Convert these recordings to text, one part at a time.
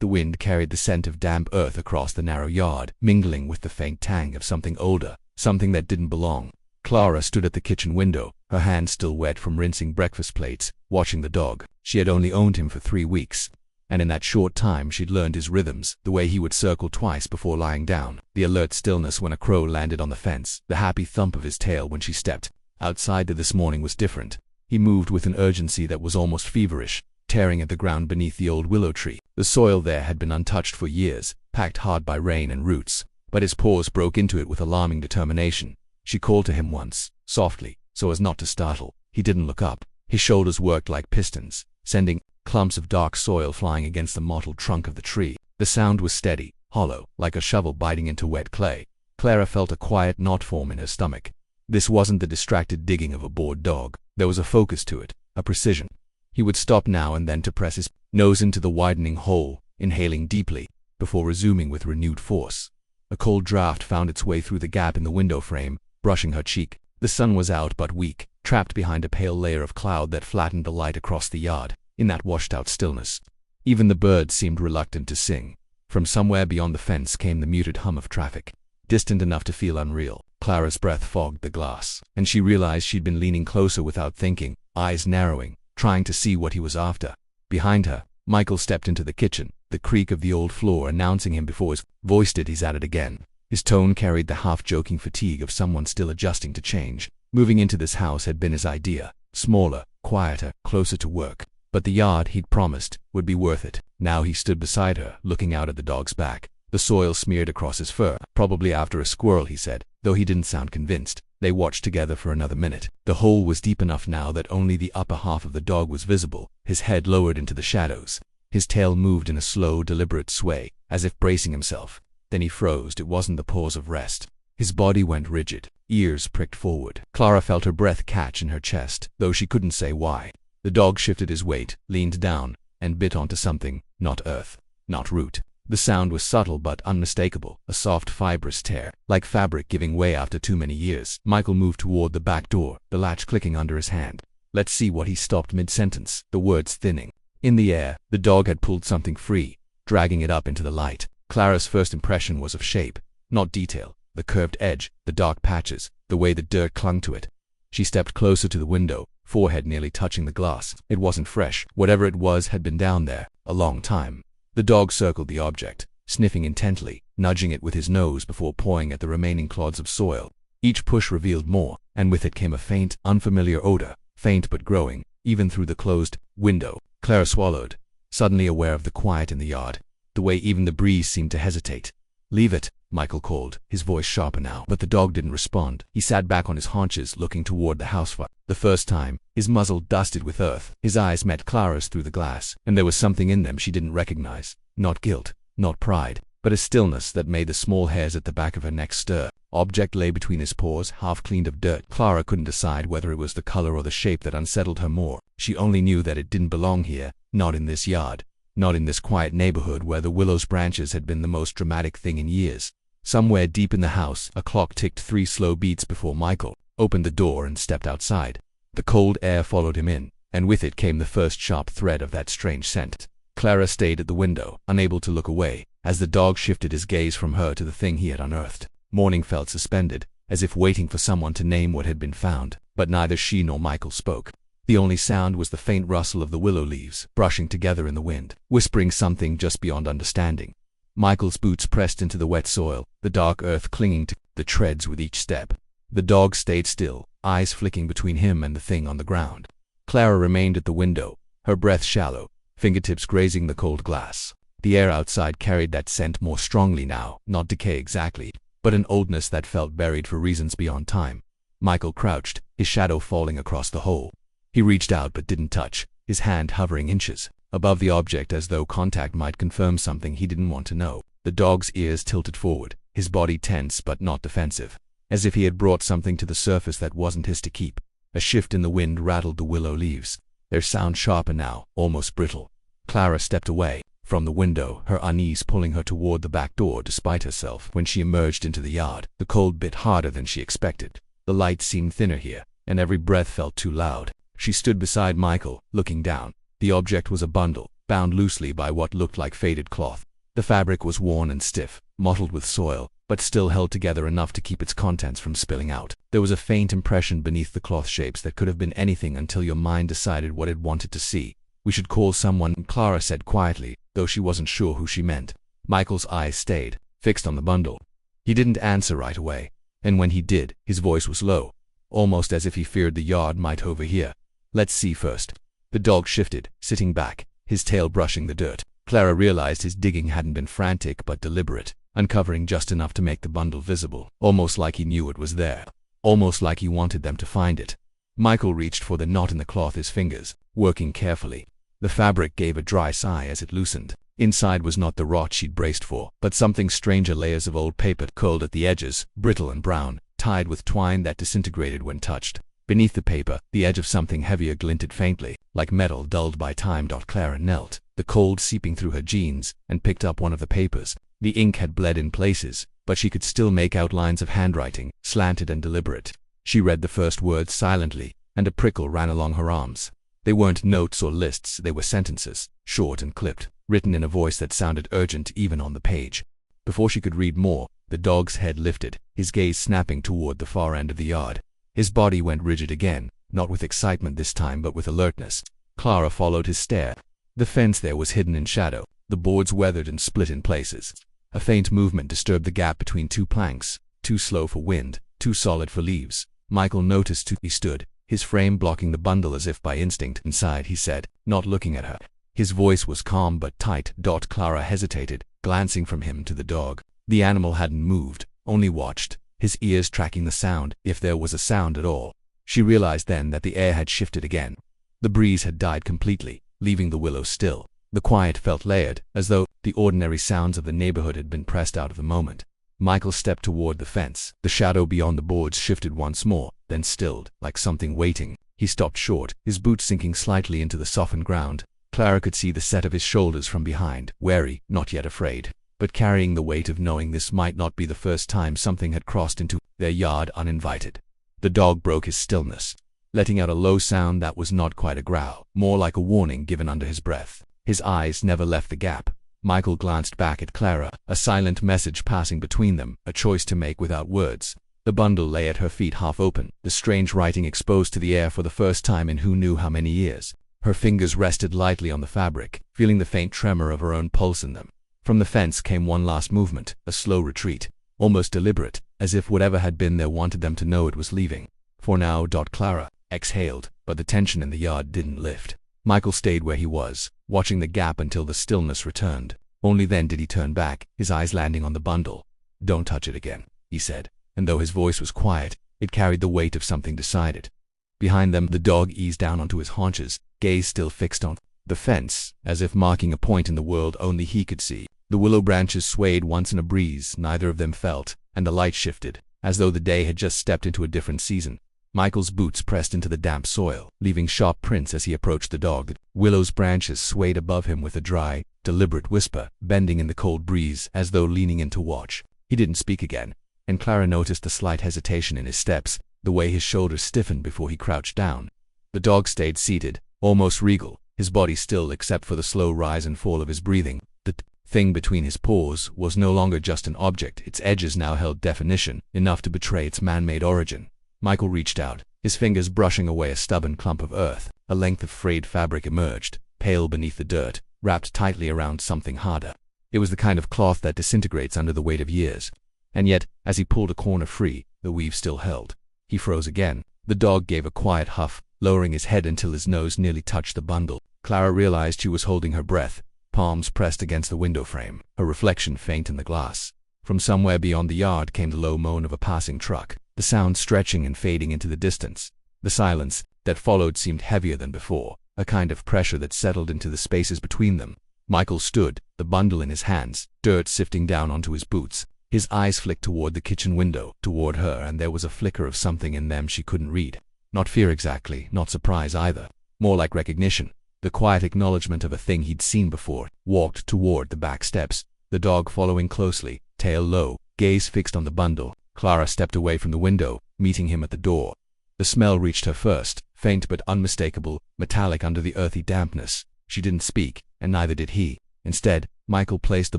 The wind carried the scent of damp earth across the narrow yard, mingling with the faint tang of something older, something that didn't belong. Clara stood at the kitchen window, her hands still wet from rinsing breakfast plates, watching the dog. She had only owned him for 3 weeks, and in that short time she'd learned his rhythms, the way he would circle twice before lying down, the alert stillness when a crow landed on the fence, the happy thump of his tail when she stepped outside. This morning was different. He moved with an urgency that was almost feverish, tearing at the ground beneath the old willow tree. The soil there had been untouched for years, packed hard by rain and roots, but his paws broke into it with alarming determination. She called to him once, softly, so as not to startle. He didn't look up. His shoulders worked like pistons, sending clumps of dark soil flying against the mottled trunk of the tree. The sound was steady, hollow, like a shovel biting into wet clay. Clara felt a quiet knot form in her stomach. This wasn't the distracted digging of a bored dog. There was a focus to it, a precision. He would stop now and then to press his nose into the widening hole, inhaling deeply, before resuming with renewed force. A cold draft found its way through the gap in the window frame, brushing her cheek. The sun was out but weak, trapped behind a pale layer of cloud that flattened the light across the yard. In that washed-out stillness, even the birds seemed reluctant to sing. From somewhere beyond the fence came the muted hum of traffic, distant enough to feel unreal. Clara's breath fogged the glass, and she realized she'd been leaning closer without thinking, eyes narrowing, trying to see what he was after. Behind her, Michael stepped into the kitchen, the creak of the old floor announcing him before his voice did. He's at it again. His tone carried the half-joking fatigue of someone still adjusting to change. Moving into this house had been his idea, smaller, quieter, closer to work. But the yard he'd promised would be worth it. Now he stood beside her, looking out at the dog's back. The soil smeared across his fur. Probably after a squirrel, he said, though he didn't sound convinced. They watched together for another minute. The hole was deep enough now that only the upper half of the dog was visible, his head lowered into the shadows. His tail moved in a slow, deliberate sway, as if bracing himself. Then he froze. It wasn't the pause of rest. His body went rigid, ears pricked forward. Clara felt her breath catch in her chest, though she couldn't say why. The dog shifted his weight, leaned down, and bit onto something, not earth, not root. The sound was subtle but unmistakable, a soft fibrous tear, like fabric giving way after too many years. Michael moved toward the back door, the latch clicking under his hand. Let's see what. He stopped mid-sentence, the words thinning. In the air, the dog had pulled something free, dragging it up into the light. Clara's first impression was of shape, not detail, the curved edge, the dark patches, the way the dirt clung to it. She stepped closer to the window, forehead nearly touching the glass. It wasn't fresh. Whatever it was had been down there a long time. The dog circled the object, sniffing intently, nudging it with his nose before pawing at the remaining clods of soil. Each push revealed more, and with it came a faint, unfamiliar odor, faint but growing, even through the closed window. Clara swallowed, suddenly aware of the quiet in the yard, the way even the breeze seemed to hesitate. "Leave it," Michael called, his voice sharper now. But the dog didn't respond. He sat back on his haunches, looking toward the house fire. The first time, his muzzle dusted with earth. His eyes met Clara's through the glass, and there was something in them she didn't recognize. Not guilt, not pride, but a stillness that made the small hairs at the back of her neck stir. Object lay between his paws, half cleaned of dirt. Clara couldn't decide whether it was the color or the shape that unsettled her more. She only knew that it didn't belong here, not in this yard, not in this quiet neighborhood where the willow's branches had been the most dramatic thing in years. Somewhere deep in the house, a clock ticked 3 slow beats before Michael opened the door and stepped outside. The cold air followed him in, and with it came the first sharp thread of that strange scent. Clara stayed at the window, unable to look away, as the dog shifted his gaze from her to the thing he had unearthed. Morning felt suspended, as if waiting for someone to name what had been found, but neither she nor Michael spoke. The only sound was the faint rustle of the willow leaves, brushing together in the wind, whispering something just beyond understanding. Michael's boots pressed into the wet soil, the dark earth clinging to the treads with each step. The dog stayed still, eyes flicking between him and the thing on the ground. Clara remained at the window, her breath shallow, fingertips grazing the cold glass. The air outside carried that scent more strongly now, not decay exactly, but an oldness that felt buried for reasons beyond time. Michael crouched, his shadow falling across the hole. He reached out but didn't touch, his hand hovering inches above the object as though contact might confirm something he didn't want to know. The dog's ears tilted forward, his body tense but not defensive, as if he had brought something to the surface that wasn't his to keep. A shift in the wind rattled the willow leaves, their sound sharper now, almost brittle. Clara stepped away from the window, her unease pulling her toward the back door despite herself. When she emerged into the yard, the cold bit harder than she expected. The light seemed thinner here, and every breath felt too loud. She stood beside Michael, looking down. The object was a bundle, bound loosely by what looked like faded cloth. The fabric was worn and stiff, mottled with soil, but still held together enough to keep its contents from spilling out. There was a faint impression beneath the cloth shapes that could have been anything until your mind decided what it wanted to see. "We should call someone," Clara said quietly, though she wasn't sure who she meant. Michael's eyes stayed, fixed on the bundle. He didn't answer right away, and when he did, his voice was low, almost as if he feared the yard might overhear. "Let's see first." The dog shifted, sitting back, his tail brushing the dirt. Clara realized his digging hadn't been frantic but deliberate, uncovering just enough to make the bundle visible, almost like he knew it was there, almost like he wanted them to find it. Michael reached for the knot in the cloth, his fingers, working carefully. The fabric gave a dry sigh as it loosened. Inside was not the rot she'd braced for, but something stranger, layers of old paper curled at the edges, brittle and brown, tied with twine that disintegrated when touched. Beneath the paper, the edge of something heavier glinted faintly, like metal dulled by time. Clara knelt, the cold seeping through her jeans, and picked up one of the papers. The ink had bled in places, but she could still make out lines of handwriting, slanted and deliberate. She read the first words silently, and a prickle ran along her arms. They weren't notes or lists, they were sentences, short and clipped, written in a voice that sounded urgent even on the page. Before she could read more, the dog's head lifted, his gaze snapping toward the far end of the yard. His body went rigid again, not with excitement this time but with alertness. Clara followed his stare. The fence there was hidden in shadow, the boards weathered and split in places. A faint movement disturbed the gap between two planks, too slow for wind, too solid for leaves. Michael noticed too. He stood, his frame blocking the bundle as if by instinct. "Inside," he said, not looking at her. His voice was calm but tight. Clara hesitated, glancing from him to the dog. The animal hadn't moved, only watched, his ears tracking the sound, if there was a sound at all. She realized then that the air had shifted again. The breeze had died completely, leaving the willows still. The quiet felt layered, as though the ordinary sounds of the neighborhood had been pressed out of the moment. Michael stepped toward the fence. The shadow beyond the boards shifted once more, then stilled, like something waiting. He stopped short, his boots sinking slightly into the softened ground. Clara could see the set of his shoulders from behind, wary, not yet afraid, but carrying the weight of knowing this might not be the first time something had crossed into their yard uninvited. The dog broke his stillness, letting out a low sound that was not quite a growl, more like a warning given under his breath. His eyes never left the gap. Michael glanced back at Clara, a silent message passing between them, a choice to make without words. The bundle lay at her feet half open, the strange writing exposed to the air for the first time in who knew how many years. Her fingers rested lightly on the fabric, feeling the faint tremor of her own pulse in them. From the fence came one last movement, a slow retreat, almost deliberate, as if whatever had been there wanted them to know it was leaving. "For now," Clara exhaled, but the tension in the yard didn't lift. Michael stayed where he was, watching the gap until the stillness returned. Only then did he turn back, his eyes landing on the bundle. "Don't touch it again," he said, and though his voice was quiet, it carried the weight of something decided. Behind them, the dog eased down onto his haunches, gaze still fixed on the fence, as if marking a point in the world only he could see. The willow branches swayed once in a breeze neither of them felt, and the light shifted, as though the day had just stepped into a different season. Michael's boots pressed into the damp soil, leaving sharp prints as he approached the dog. The willow's branches swayed above him with a dry, deliberate whisper, bending in the cold breeze as though leaning in to watch. He didn't speak again, and Clara noticed a slight hesitation in his steps, the way his shoulders stiffened before he crouched down. The dog stayed seated, almost regal, his body still except for the slow rise and fall of his breathing. The thing between his paws was no longer just an object, its edges now held definition, enough to betray its man-made origin. Michael reached out, his fingers brushing away a stubborn clump of earth. A length of frayed fabric emerged, pale beneath the dirt, wrapped tightly around something harder. It was the kind of cloth that disintegrates under the weight of years. And yet, as he pulled a corner free, the weave still held. He froze again. The dog gave a quiet huff, lowering his head until his nose nearly touched the bundle. Clara realized she was holding her breath, palms pressed against the window frame, her reflection faint in the glass. From somewhere beyond the yard came the low moan of a passing truck, the sound stretching and fading into the distance. The silence that followed seemed heavier than before, a kind of pressure that settled into the spaces between them. Michael stood, the bundle in his hands, dirt sifting down onto his boots. His eyes flicked toward the kitchen window, toward her, and there was a flicker of something in them she couldn't read. Not fear exactly, not surprise either. More like recognition, the quiet acknowledgement of a thing he'd seen before. Walked toward the back steps, the dog following closely, tail low, gaze fixed on the bundle. Clara stepped away from the window, meeting him at the door. The smell reached her first, faint but unmistakable, metallic under the earthy dampness. She didn't speak, and neither did he. Instead, Michael placed the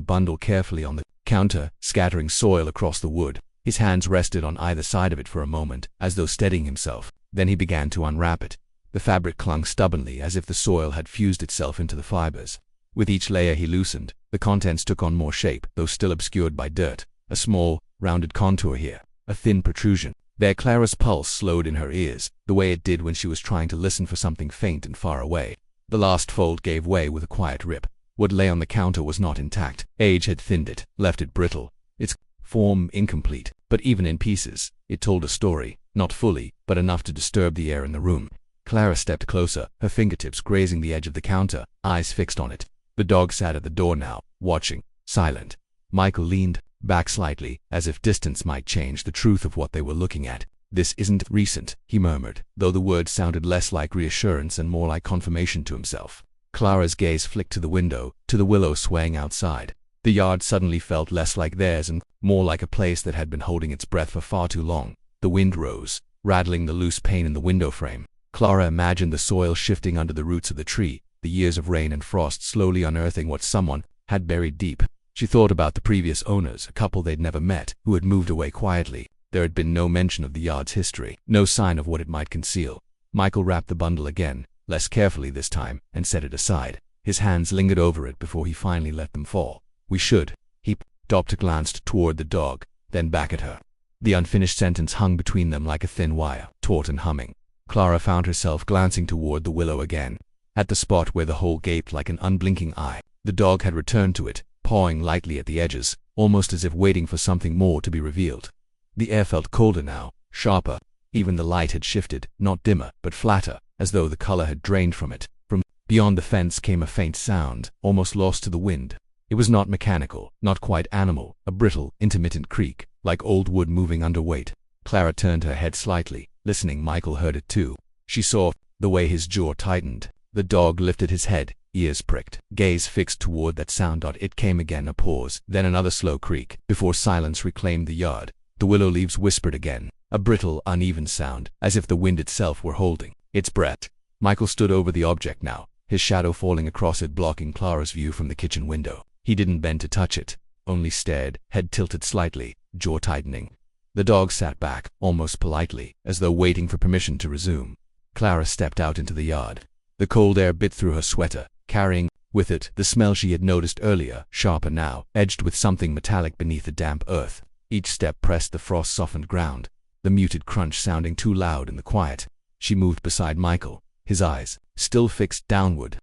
bundle carefully on the counter, scattering soil across the wood. His hands rested on either side of it for a moment, as though steadying himself. Then he began to unwrap it. The fabric clung stubbornly, as if the soil had fused itself into the fibers. With each layer he loosened, the contents took on more shape, though still obscured by dirt. A small, rounded contour here, a thin protrusion. There Clara's pulse slowed in her ears, the way it did when she was trying to listen for something faint and far away. The last fold gave way with a quiet rip. What lay on the counter was not intact. Age had thinned it, left it brittle, its form incomplete. But even in pieces, it told a story, not fully, but enough to disturb the air in the room. Clara stepped closer, her fingertips grazing the edge of the counter, eyes fixed on it. The dog sat at the door now, watching, silent. Michael leaned back slightly, as if distance might change the truth of what they were looking at. "This isn't recent," he murmured, though the words sounded less like reassurance and more like confirmation to himself. Clara's gaze flicked to the window, to the willow swaying outside. The yard suddenly felt less like theirs and more like a place that had been holding its breath for far too long. The wind rose, rattling the loose pane in the window frame. Clara imagined the soil shifting under the roots of the tree, the years of rain and frost slowly unearthing what someone had buried deep. She thought about the previous owners, a couple they'd never met, who had moved away quietly. There had been no mention of the yard's history, no sign of what it might conceal. Michael wrapped the bundle again, less carefully this time, and set it aside. His hands lingered over it before he finally let them fall. "We should." He glanced toward the dog, then back at her. The unfinished sentence hung between them like a thin wire, taut and humming. Clara found herself glancing toward the willow again, at the spot where the hole gaped like an unblinking eye. The dog had returned to it, pawing lightly at the edges, almost as if waiting for something more to be revealed. The air felt colder now, sharper. Even the light had shifted, not dimmer, but flatter, as though the color had drained from it. From beyond the fence came a faint sound, almost lost to the wind. It was not mechanical, not quite animal, a brittle, intermittent creak, like old wood moving under weight. Clara turned her head slightly. Listening, Michael heard it too. She saw the way his jaw tightened. The dog lifted his head, ears pricked, gaze fixed toward that sound. It came again, a pause, then another slow creak, before silence reclaimed the yard. The willow leaves whispered again, a brittle, uneven sound, as if the wind itself were holding its breath. Michael stood over the object now, his shadow falling across it, blocking Clara's view from the kitchen window. He didn't bend to touch it, only stared, head tilted slightly, jaw tightening. The dog sat back, almost politely, as though waiting for permission to resume. Clara stepped out into the yard. The cold air bit through her sweater, carrying with it the smell she had noticed earlier, sharper now, edged with something metallic beneath the damp earth. Each step pressed the frost-softened ground, the muted crunch sounding too loud in the quiet. She moved beside Michael, his eyes still fixed downward.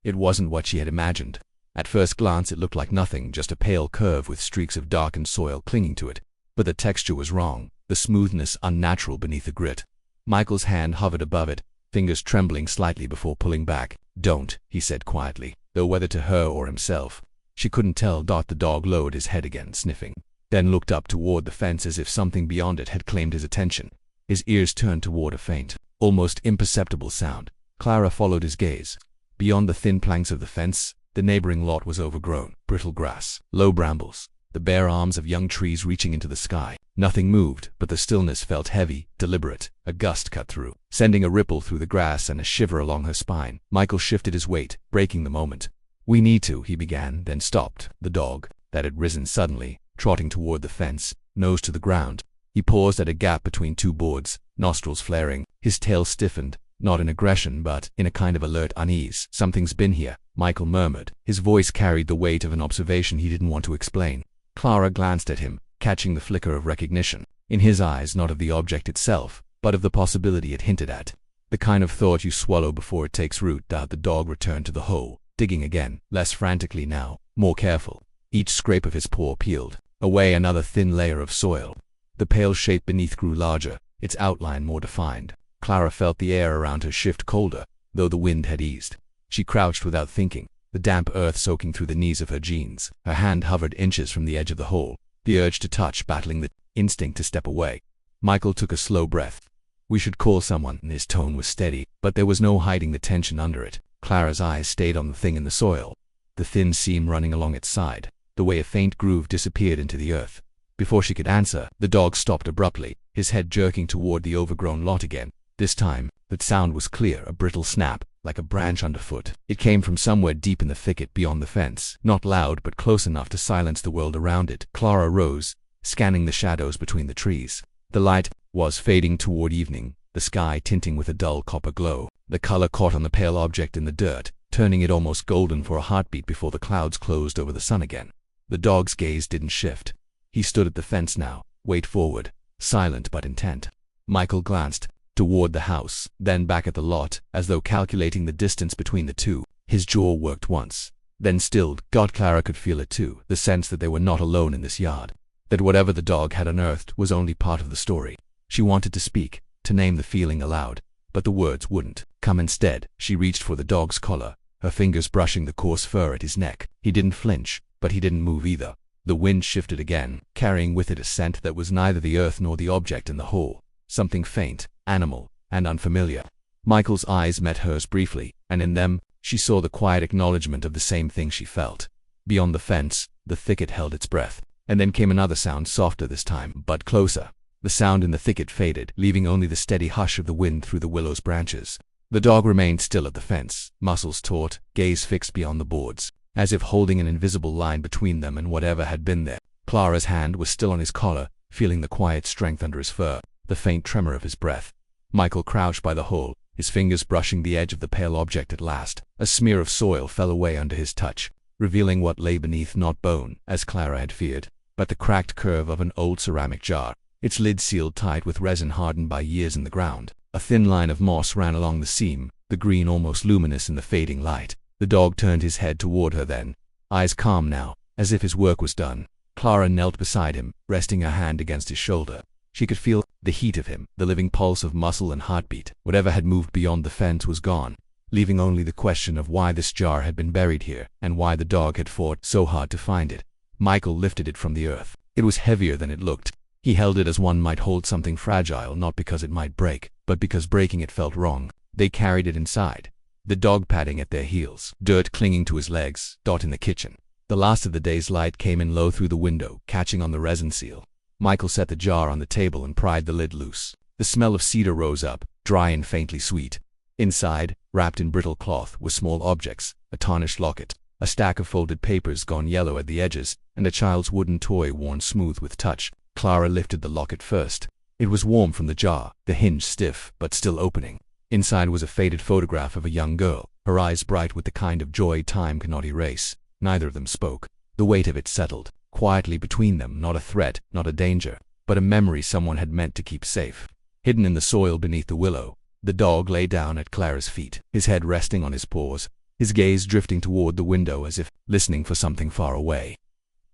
It wasn't what she had imagined. At first glance it looked like nothing, just a pale curve with streaks of darkened soil clinging to it. But the texture was wrong, the smoothness unnatural beneath the grit. Michael's hand hovered above it, fingers trembling slightly before pulling back. "Don't," he said quietly, though whether to her or himself, she couldn't tell. The dog lowered his head again, sniffing, then looked up toward the fence as if something beyond it had claimed his attention. His ears turned toward a faint, almost imperceptible sound. Clara followed his gaze. Beyond the thin planks of the fence, the neighboring lot was overgrown, brittle grass, low brambles, the bare arms of young trees reaching into the sky. Nothing moved, but the stillness felt heavy, deliberate. A gust cut through, sending a ripple through the grass and a shiver along her spine. Michael shifted his weight, breaking the moment. "We need to," he began, then stopped. The dog, that had risen suddenly, trotting toward the fence, nose to the ground. He paused at a gap between two boards, nostrils flaring, his tail stiffened, not in aggression but in a kind of alert unease. "Something's been here," Michael murmured. His voice carried the weight of an observation he didn't want to explain. Clara glanced at him, catching the flicker of recognition. In his eyes, not of the object itself, but of the possibility it hinted at. The kind of thought you swallow before it takes root. The dog returned to the hole, digging again, less frantically now, more careful. Each scrape of his paw peeled away another thin layer of soil. The pale shape beneath grew larger, its outline more defined. Clara felt the air around her shift colder, though the wind had eased. She crouched without thinking, the damp earth soaking through the knees of her jeans. Her hand hovered inches from the edge of the hole, the urge to touch battling the instinct to step away. Michael took a slow breath. "We should call someone," and his tone was steady, but there was no hiding the tension under it. Clara's eyes stayed on the thing in the soil, the thin seam running along its side, the way a faint groove disappeared into the earth. Before she could answer, the dog stopped abruptly, his head jerking toward the overgrown lot again. This time, the sound was clear, a brittle snap, like a branch underfoot. It came from somewhere deep in the thicket beyond the fence, not loud but close enough to silence the world around it. Clara rose, scanning the shadows between the trees. The light was fading toward evening, the sky tinting with a dull copper glow. The color caught on the pale object in the dirt, turning it almost golden for a heartbeat before the clouds closed over the sun again. The dog's gaze didn't shift. He stood at the fence now, weight forward, silent but intent. Michael glanced toward the house, then back at the lot, as though calculating the distance between the two. His jaw worked once, then stilled. God, Clara could feel it too, the sense that they were not alone in this yard, that whatever the dog had unearthed was only part of the story. She wanted to speak, to name the feeling aloud, but the words wouldn't come. Instead, she reached for the dog's collar, her fingers brushing the coarse fur at his neck. He didn't flinch, but he didn't move either. The wind shifted again, carrying with it a scent that was neither the earth nor the object in the hole, something faint, animal, and unfamiliar. Michael's eyes met hers briefly, and in them, she saw the quiet acknowledgement of the same thing she felt. Beyond the fence, the thicket held its breath, and then came another sound, softer this time, but closer. The sound in the thicket faded, leaving only the steady hush of the wind through the willow's branches. The dog remained still at the fence, muscles taut, gaze fixed beyond the boards, as if holding an invisible line between them and whatever had been there. Clara's hand was still on his collar, feeling the quiet strength under his fur, the faint tremor of his breath. Michael crouched by the hole, his fingers brushing the edge of the pale object at last. A smear of soil fell away under his touch, revealing what lay beneath, not bone, as Clara had feared, but the cracked curve of an old ceramic jar, its lid sealed tight with resin hardened by years in the ground. A thin line of moss ran along the seam, the green almost luminous in the fading light. The dog turned his head toward her then, eyes calm now, as if his work was done. Clara knelt beside him, resting her hand against his shoulder. She could feel the heat of him, the living pulse of muscle and heartbeat. Whatever had moved beyond the fence was gone, leaving only the question of why this jar had been buried here, and why the dog had fought so hard to find it. Michael lifted it from the earth. It was heavier than it looked. He held it as one might hold something fragile, not because it might break, but because breaking it felt wrong. They carried it inside, the dog padding at their heels, dirt clinging to his legs. Dot in the kitchen. The last of the day's light came in low through the window, catching on the resin seal. Michael set the jar on the table and pried the lid loose. The smell of cedar rose up, dry and faintly sweet. Inside, wrapped in brittle cloth, were small objects, a tarnished locket, a stack of folded papers gone yellow at the edges, and a child's wooden toy worn smooth with touch. Clara lifted the locket first. It was warm from the jar, the hinge stiff but still opening. Inside was a faded photograph of a young girl, her eyes bright with the kind of joy time cannot erase. Neither of them spoke. The weight of it settled quietly between them, not a threat, not a danger, but a memory someone had meant to keep safe. Hidden in the soil beneath the willow, the dog lay down at Clara's feet, his head resting on his paws, his gaze drifting toward the window as if listening for something far away.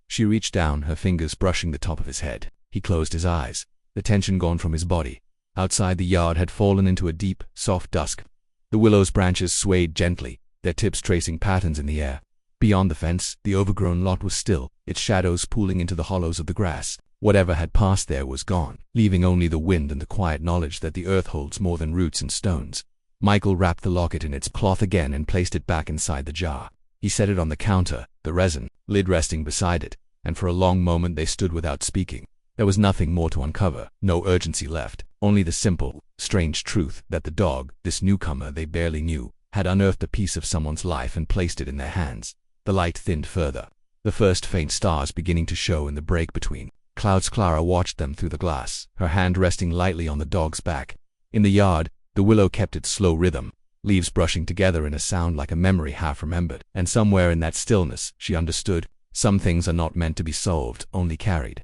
She reached down, her fingers brushing the top of his head. He closed his eyes, the tension gone from his body. Outside, the yard had fallen into a deep, soft dusk. The willow's branches swayed gently, their tips tracing patterns in the air. Beyond the fence, the overgrown lot was still, its shadows pooling into the hollows of the grass. Whatever had passed there was gone, leaving only the wind and the quiet knowledge that the earth holds more than roots and stones. Michael wrapped the locket in its cloth again and placed it back inside the jar. He set it on the counter, the resin lid resting beside it, and for a long moment they stood without speaking. There was nothing more to uncover, no urgency left, only the simple, strange truth that the dog, this newcomer they barely knew, had unearthed a piece of someone's life and placed it in their hands. The light thinned further, the first faint stars beginning to show in the break between clouds. Clara watched them through the glass, her hand resting lightly on the dog's back. In the yard, the willow kept its slow rhythm, leaves brushing together in a sound like a memory half remembered, and somewhere in that stillness, she understood, some things are not meant to be solved, only carried.